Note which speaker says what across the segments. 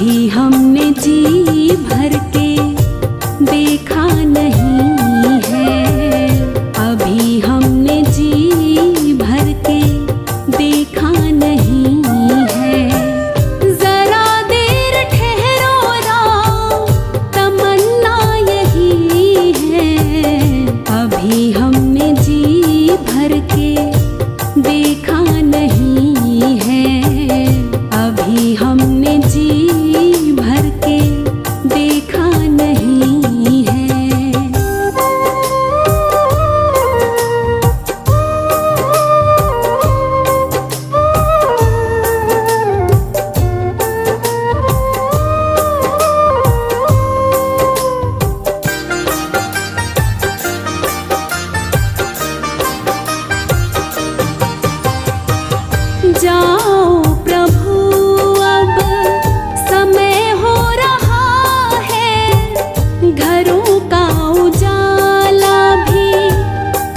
Speaker 1: अभी हमने जी भर के देखा नहीं है, अभी हमने जी भर के देखा नहीं है। जरा देर ठहरो राम, तमन्ना यही है, अभी हमने जी भर के देखा नहीं है, अभी हमने जी भर के देखा नहीं है। जाओ प्रभु अब समय हो रहा है, घरों का उजाला भी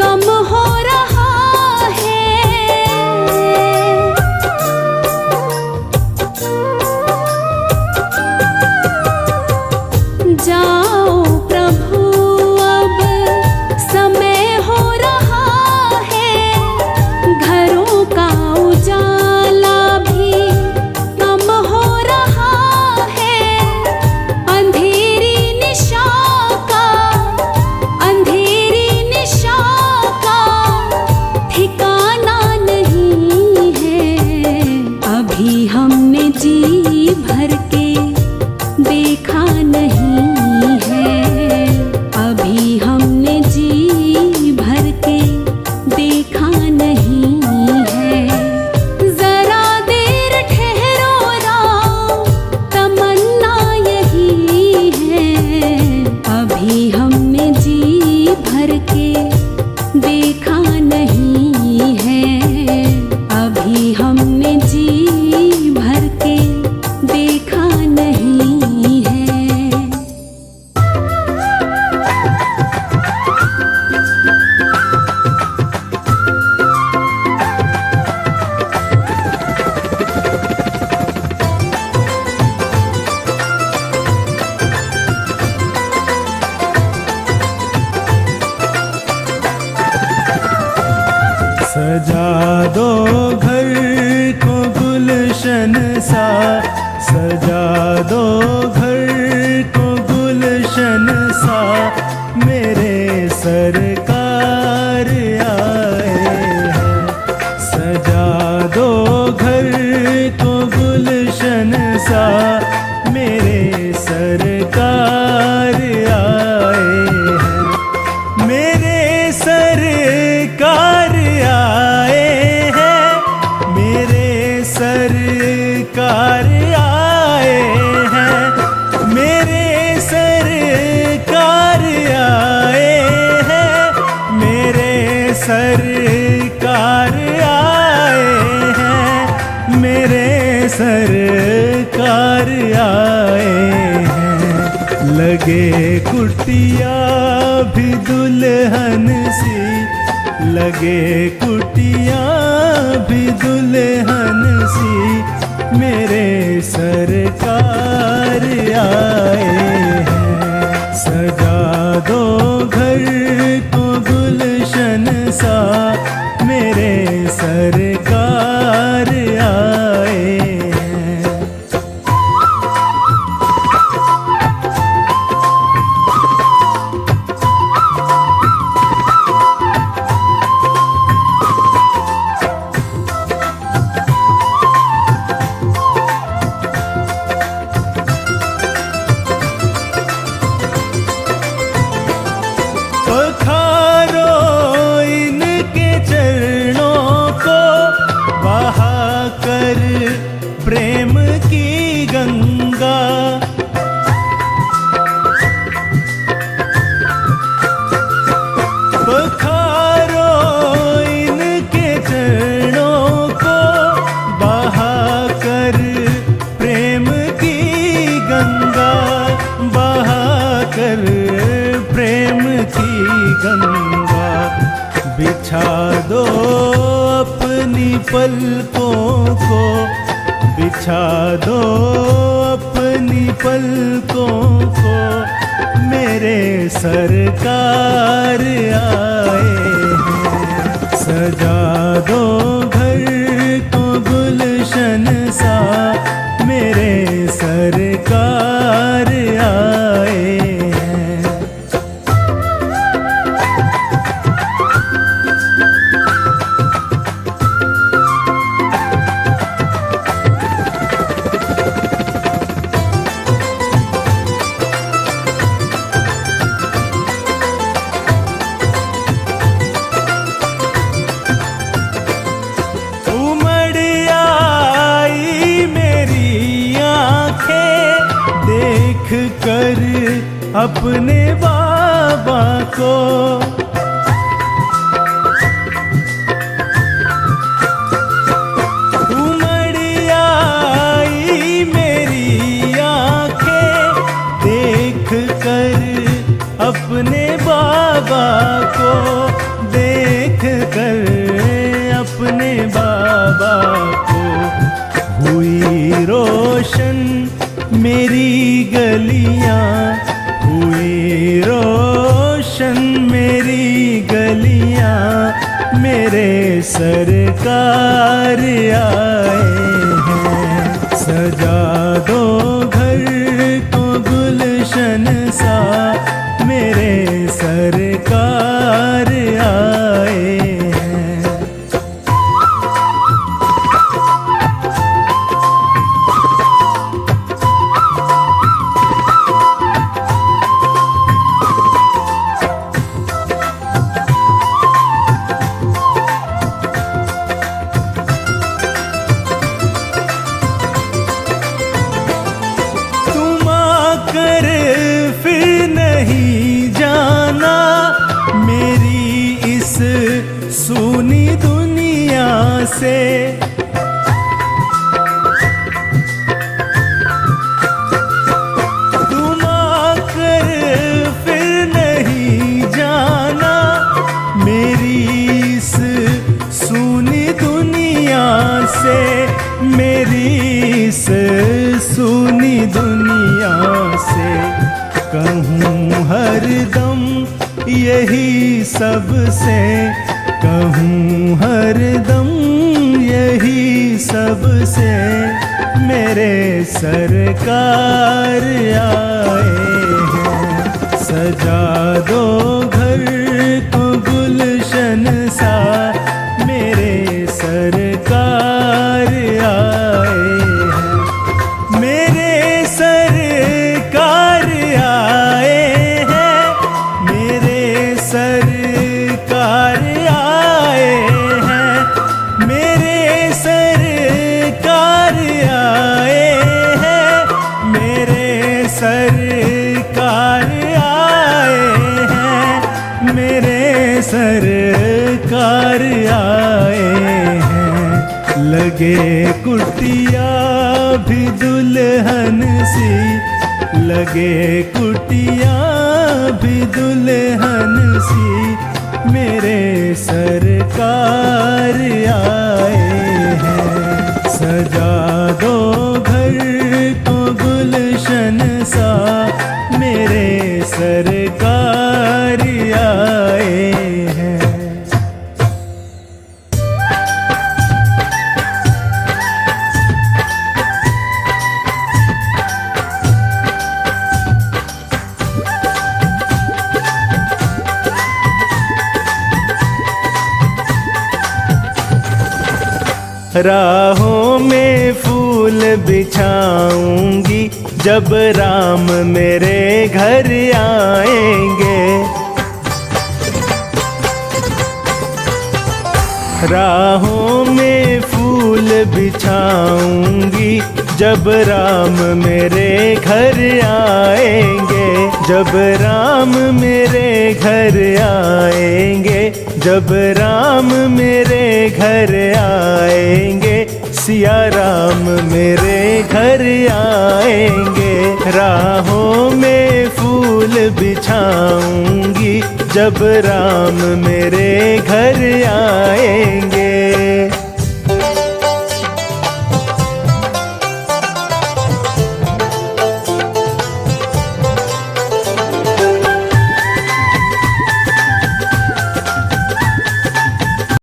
Speaker 1: कम हो रहा है। जाओ प्रभु अब समय हो रहा है, घरों का उजाला भी कम हो रहा है। अंधेरी निशा का ठिकाना नहीं है, अभी हमने जी भर के देखा नहीं है, अभी हमने जी भर के देखा नहीं है। जरा देर ठहरो राम, तमन्ना यही है, अभी हमने जी भर के देखा नहीं है, अभी हमने जी भर के देखा नहीं है।
Speaker 2: सजा दो घर को गुलशन सा, सजा दो घर को गुलशन सा, मेरे सरकार आए हैं। सजा दो घर को गुलशन सा, मेरे सरकार आए हैं, मेरे सरकार आए हैं, मेरे सरकार आए हैं, मेरे सरकार आए हैं, मेरे सरकार आए हैं, मेरे सरकार आए हैं। लगे कुटिया भी दुल्हन सी, लगे कुटिया भी दुल्हन सी, मेरे सरकार आए हैं। सजा दो घर को गुलशन सा, मेरे सरकार आए हैं। पखारो इनके चरणों को, बहा कर प्रेम की गंगा। पखारो इनके चरणों को, बहा कर प्रेम की गंगा, बहा कर प्रेम की गंगा। बिछा दो अपनी पलकों को, बिछा दो अपनी पलकों को मेरे सरकार आए हैं। सजा दो घर को गुलशन सा मेरे सरकार आए हैं। उमड़ आई मेरी आंखें देख कर अपने बाबा को। उमड़ आई मेरी आंखें देख कर अपने बाबा को, देख कर अपने बाबा को। हुई रोशन मेरी गलियां, हुई रोशन मेरी गलियां, मेरे सरकार आए हैं। सजा दो घर को गुलशन सा मेरे सरकार आए हैं। तुम आकर फिर नहीं जाना मेरी इस सूनी दुनिया से। तुम आकर फिर नहीं जाना मेरी इस सूनी दुनिया से, मेरी इस सूनी दुनिया से। कहूँ हरदम यही सबसे, कहूँ हरदम यही सबसे, मेरे सरकार आए हैं। सजा दो घर को गुलशन सा मेरे सरकार आए हैं। मेरे सरकार आए हैं, मेरे सरकार आए हैं, मेरे सरकार आए हैं, मेरे सरकार आए हैं, मेरे सरकार आए हैं। लगे कुटिया भी दुल्हन सी, लगे कुटिया भी दुल्हन सी, मेरे सरकार आए हैं। सजा दो घर को गुलशन सा मेरे सरकार आए हैं। राहों में फूल बिछाऊंगी जब राम मेरे घर आएंगे। राहों में फूल बिछाऊंगी जब राम मेरे घर आएंगे। जब राम मेरे घर आएंगे, जब राम मेरे घर आएंगे, सिया राम मेरे घर आएंगे। राहों में फूल बिछाऊंगी जब राम मेरे घर आएंगे।